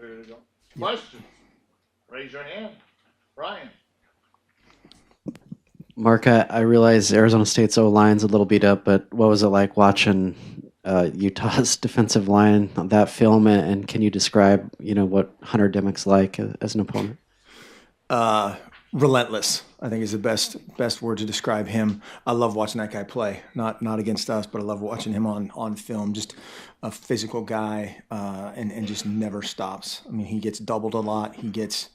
There you go. Questions? Raise your hand. Brian. Mark, I realize Arizona State's O-line's a little beat up, but what was it like watching Utah's defensive line on that film? And can you describe, what Hunter Demick's like as an opponent? Relentless, I think, is the best word to describe him. I love watching that guy play. Not against us, but I love watching him on film. Just a physical guy, and just never stops. I mean, he gets doubled a lot. He gets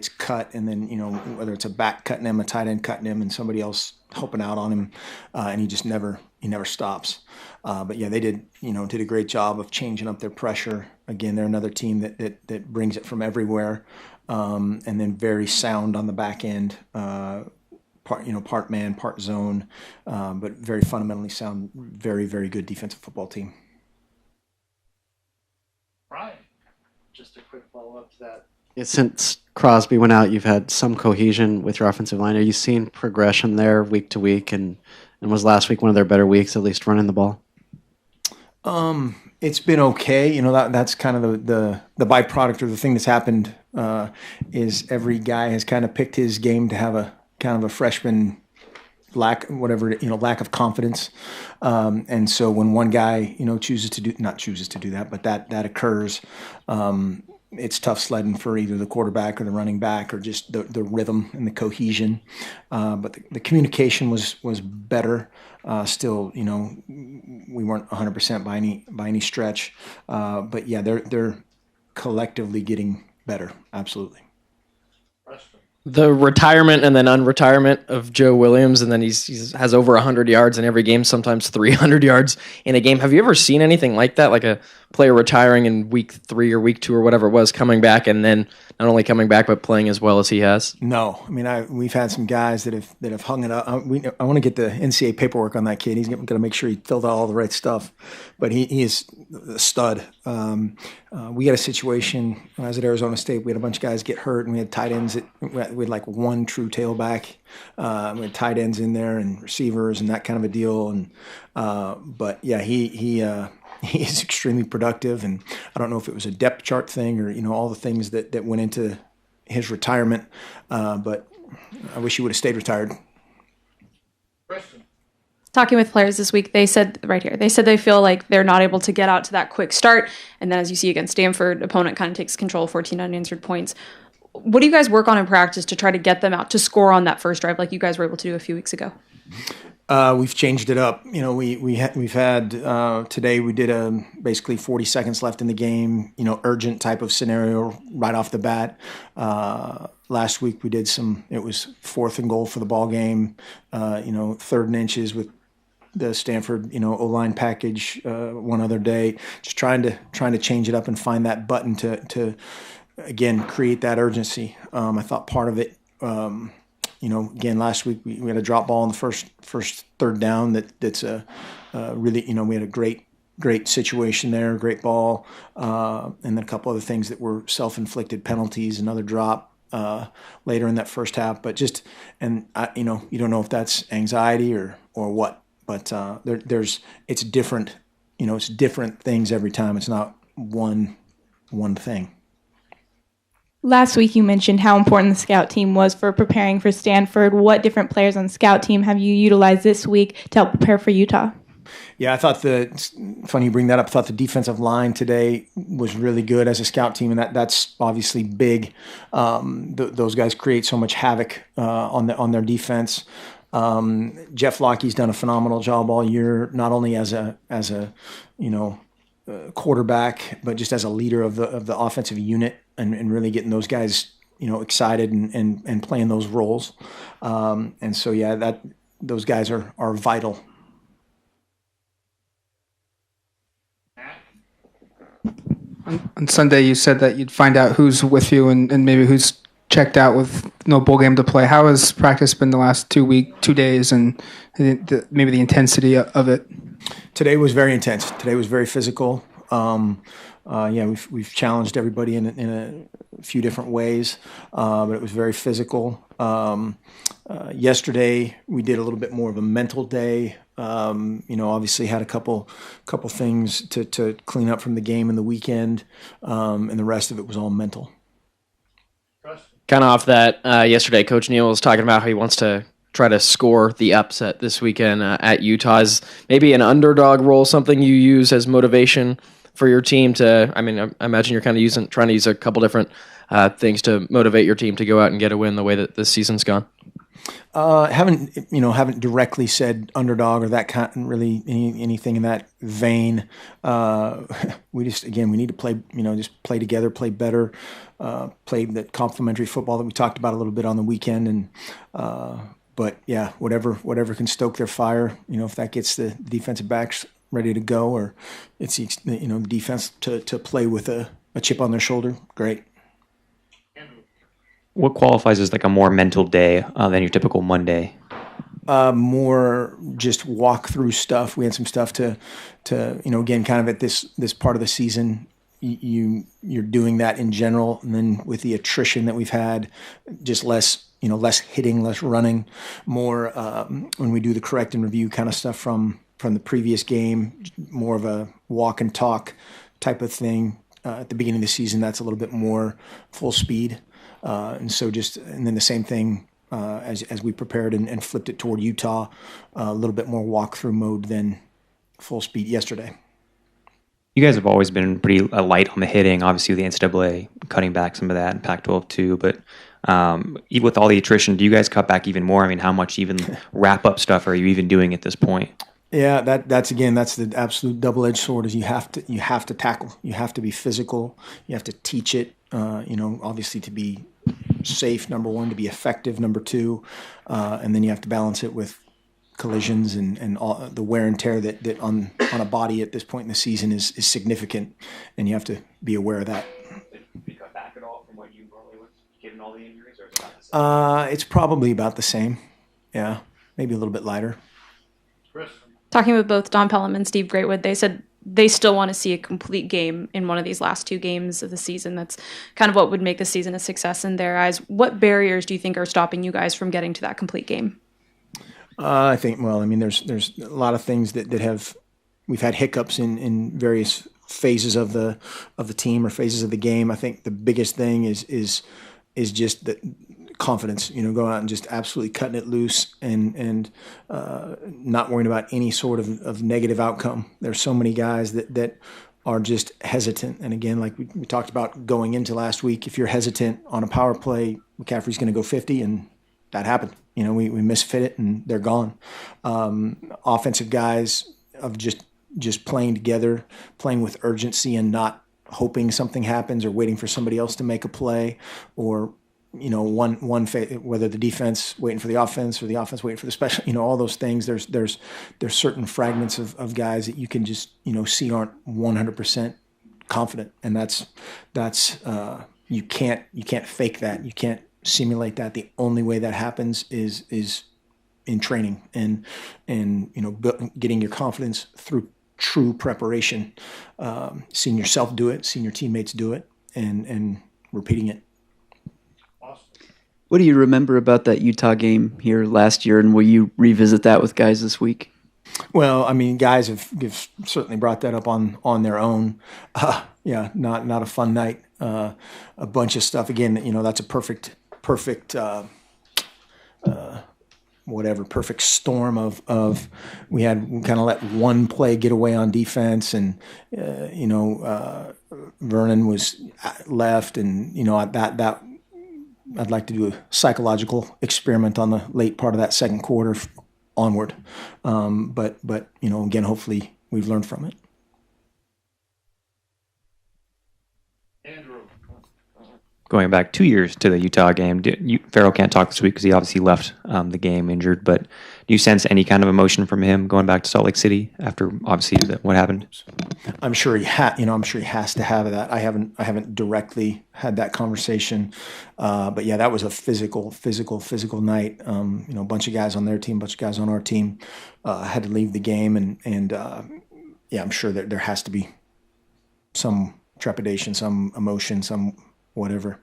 cut, and then whether it's a back cutting him, a tight end cutting him, and somebody else helping out on him, and he just never stops. But yeah, they did a great job of changing up their pressure. Again, they're another team that brings it from everywhere. And then very sound on the back end, part man, part zone, but very fundamentally sound, very, very good defensive football team. Brian. Just a quick follow-up to that. Since Crosby went out, you've had some cohesion with your offensive line. Are you seeing progression there week to week? And was last week one of their better weeks, at least running the ball? It's been okay. That's kind of the byproduct, or the thing that's happened is every guy has kind of picked his game to have a kind of a freshman lack of confidence. And so when one guy, not chooses to do that, but that occurs, it's tough sledding for either the quarterback or the running back, or just the rhythm and the cohesion. But the communication was better. Still, we weren't 100% by any stretch. But yeah, they're collectively getting better. Absolutely. The retirement and then unretirement of Joe Williams, and then he has over 100 yards in every game, sometimes 300 yards in a game. Have you ever seen anything like that, like a player retiring in week 3 or week 2 or whatever it was, coming back, and then not only coming back but playing as well as he has? No, I mean we've had some guys that have hung it up. I want to get the NCAA paperwork on that kid. He's going to make sure he filled out all the right stuff, but he is a stud. We had a situation when I was at Arizona State. We had a bunch of guys get hurt, and we had tight ends. We had like one true tailback. We had tight ends in there and receivers and that kind of a deal. And but yeah, he is extremely productive. And I don't know if it was a depth chart thing or all the things that went into his retirement. But I wish he would have stayed retired. Question. Talking with players this week, they said they feel like they're not able to get out to that quick start. And then as you see against Stanford, opponent kind of takes control, 14 unanswered points. What do you guys work on in practice to try to get them out to score on that first drive like you guys were able to do a few weeks ago? We've changed it up. We've had today we did basically 40 seconds left in the game, urgent type of scenario right off the bat. Last week we did it was 4th and goal for the ball game, 3rd and inches with the Stanford, O-line package one other day. Just trying to change it up and find that button to again create that urgency. I thought part of it, again last week we had a drop ball on the first 3rd down that's a really we had a great situation there, great ball, and then a couple other things that were self-inflicted penalties, another drop later in that first half. But you don't know if that's anxiety or what. But it's different. It's different things every time. It's not one thing. Last week you mentioned how important the scout team was for preparing for Stanford. What different players on the scout team have you utilized this week to help prepare for Utah? Yeah, I thought it's funny you bring that up. I thought the defensive line today was really good as a scout team, and that's obviously big. Those guys create so much havoc on their defense. Jeff Lockey's done a phenomenal job all year, not only as a quarterback, but just as a leader of the offensive unit, and really getting those guys excited and playing those roles. And so yeah, those guys are vital. On Sunday, you said that you'd find out who's with you and maybe who's checked out with no bowl game to play. How has practice been the last 2 days, and maybe the intensity of it? Today was very intense. Today was very physical. We've challenged everybody in a few different ways, but it was very physical. Yesterday we did a little bit more of a mental day. Obviously had a couple things to clean up from the game in the weekend, and the rest of it was all mental. Kind of off that, yesterday, Coach Neal was talking about how he wants to try to score the upset this weekend at Utah. Is maybe an underdog role something you use as motivation for your team to? I mean, I imagine you're kind of trying to use a couple different things to motivate your team to go out and get a win the way that this season's gone. Haven't directly said underdog or that kind, really anything in that vein. We need to play, just play together, play better, play that complementary football that we talked about a little bit on the weekend. And, but yeah, whatever can stoke their fire, if that gets the defensive backs ready to go, or it's, the defense to play with a chip on their shoulder, great. What qualifies as like a more mental day than your typical Monday? More just walk through stuff. We had some stuff to again, kind of at this part of the season, you're doing that in general, and then with the attrition that we've had, just less hitting, less running, more when we do the correct and review kind of stuff from the previous game, more of a walk and talk type of thing. At the beginning of the season, that's a little bit more full speed. And then the same thing as we prepared and flipped it toward Utah, a little bit more walkthrough mode than full speed yesterday. You guys have always been pretty light on the hitting, obviously with the NCAA cutting back some of that and Pac-12 too. But even with all the attrition, do you guys cut back even more? I mean, how much even wrap-up stuff are you even doing at this point? Yeah, that's the absolute double-edged sword. Is you have to tackle, you have to be physical, you have to teach it. Obviously to be safe, number one, to be effective, number two, and then you have to balance it with collisions and all the wear and tear that on a body at this point in the season is significant, and you have to be aware of that. Did you cut back at all from what you normally would, given all the injuries, or is it about the same? It's probably about the same. Yeah, maybe a little bit lighter. Talking with both Don Pelham and Steve Greatwood, they said they still want to see a complete game in one of these last two games of the season. That's kind of what would make the season a success in their eyes. What barriers do you think are stopping you guys from getting to that complete game? I think, there's a lot of things that we've had hiccups in various phases of the team or phases of the game. I think the biggest thing is just the confidence, going out and just absolutely cutting it loose and not worrying about any sort of negative outcome. There's so many guys that are just hesitant. And again, like we talked about going into last week, if you're hesitant on a power play, McCaffrey's going to go 50, and that happened. We misfit it and they're gone. Offensive guys of just playing together, playing with urgency and not hoping something happens or waiting for somebody else to make a play, or whether the defense waiting for the offense or the offense waiting for the special, all those things. There's certain fragments of guys that you can just see aren't 100% confident, and that's you can't fake that. You can't simulate that. The only way that happens is in training and getting your confidence through true preparation, seeing yourself do it, seeing your teammates do it, and repeating it. What do you remember about that Utah game here last year, and will you revisit that with guys this week? Well, guys have certainly brought that up on their own. Not a fun night. A bunch of stuff. Again, that's a perfect perfect storm of we kind of let one play get away on defense, and Vernon was left, and that I'd like to do a psychological experiment on the late part of that second quarter onward. But again, hopefully we've learned from it. Going back 2 years to the Utah game, Farrell can't talk this week because he obviously left the game injured, but do you sense any kind of emotion from him going back to Salt Lake City after obviously what happened? I'm sure he I'm sure he has to have that. I haven't directly had that conversation, but yeah, that was a physical night. A bunch of guys on their team, bunch of guys on our team had to leave the game, and yeah, I'm sure that there has to be some trepidation, some emotion, some whatever.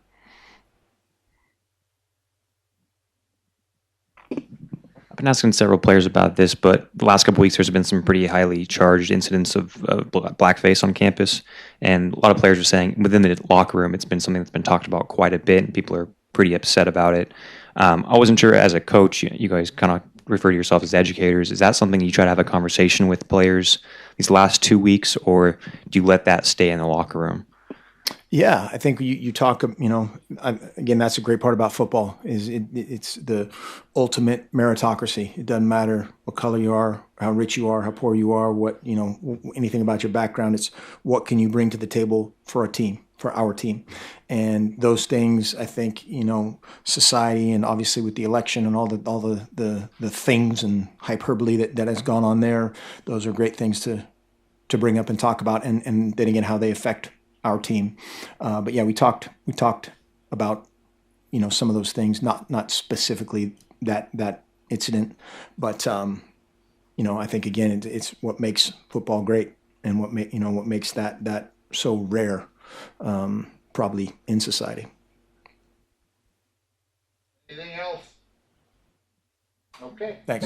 I've been asking several players about this, but the last couple weeks there's been some pretty highly charged incidents of blackface on campus, and a lot of players are saying within the locker room it's been something that's been talked about quite a bit, and people are pretty upset about it. I wasn't sure, as a coach, you guys kind of refer to yourself as educators. Is that something you try to have a conversation with players these last 2 weeks, or do you let that stay in the locker room? Yeah, I think you talk, again, that's a great part about football is it's the ultimate meritocracy. It doesn't matter what color you are, how rich you are, how poor you are, anything about your background. It's what can you bring to the table for a team, for our team. And those things, I think, society, and obviously with the election and all the things and hyperbole that has gone on there, those are great things to bring up and talk about, and then again, how they affect our team. But yeah, we talked about, some of those things, not specifically that incident, but, I think again, it's what makes football great, and what makes that so rare, probably in society. Anything else? Okay. Thanks.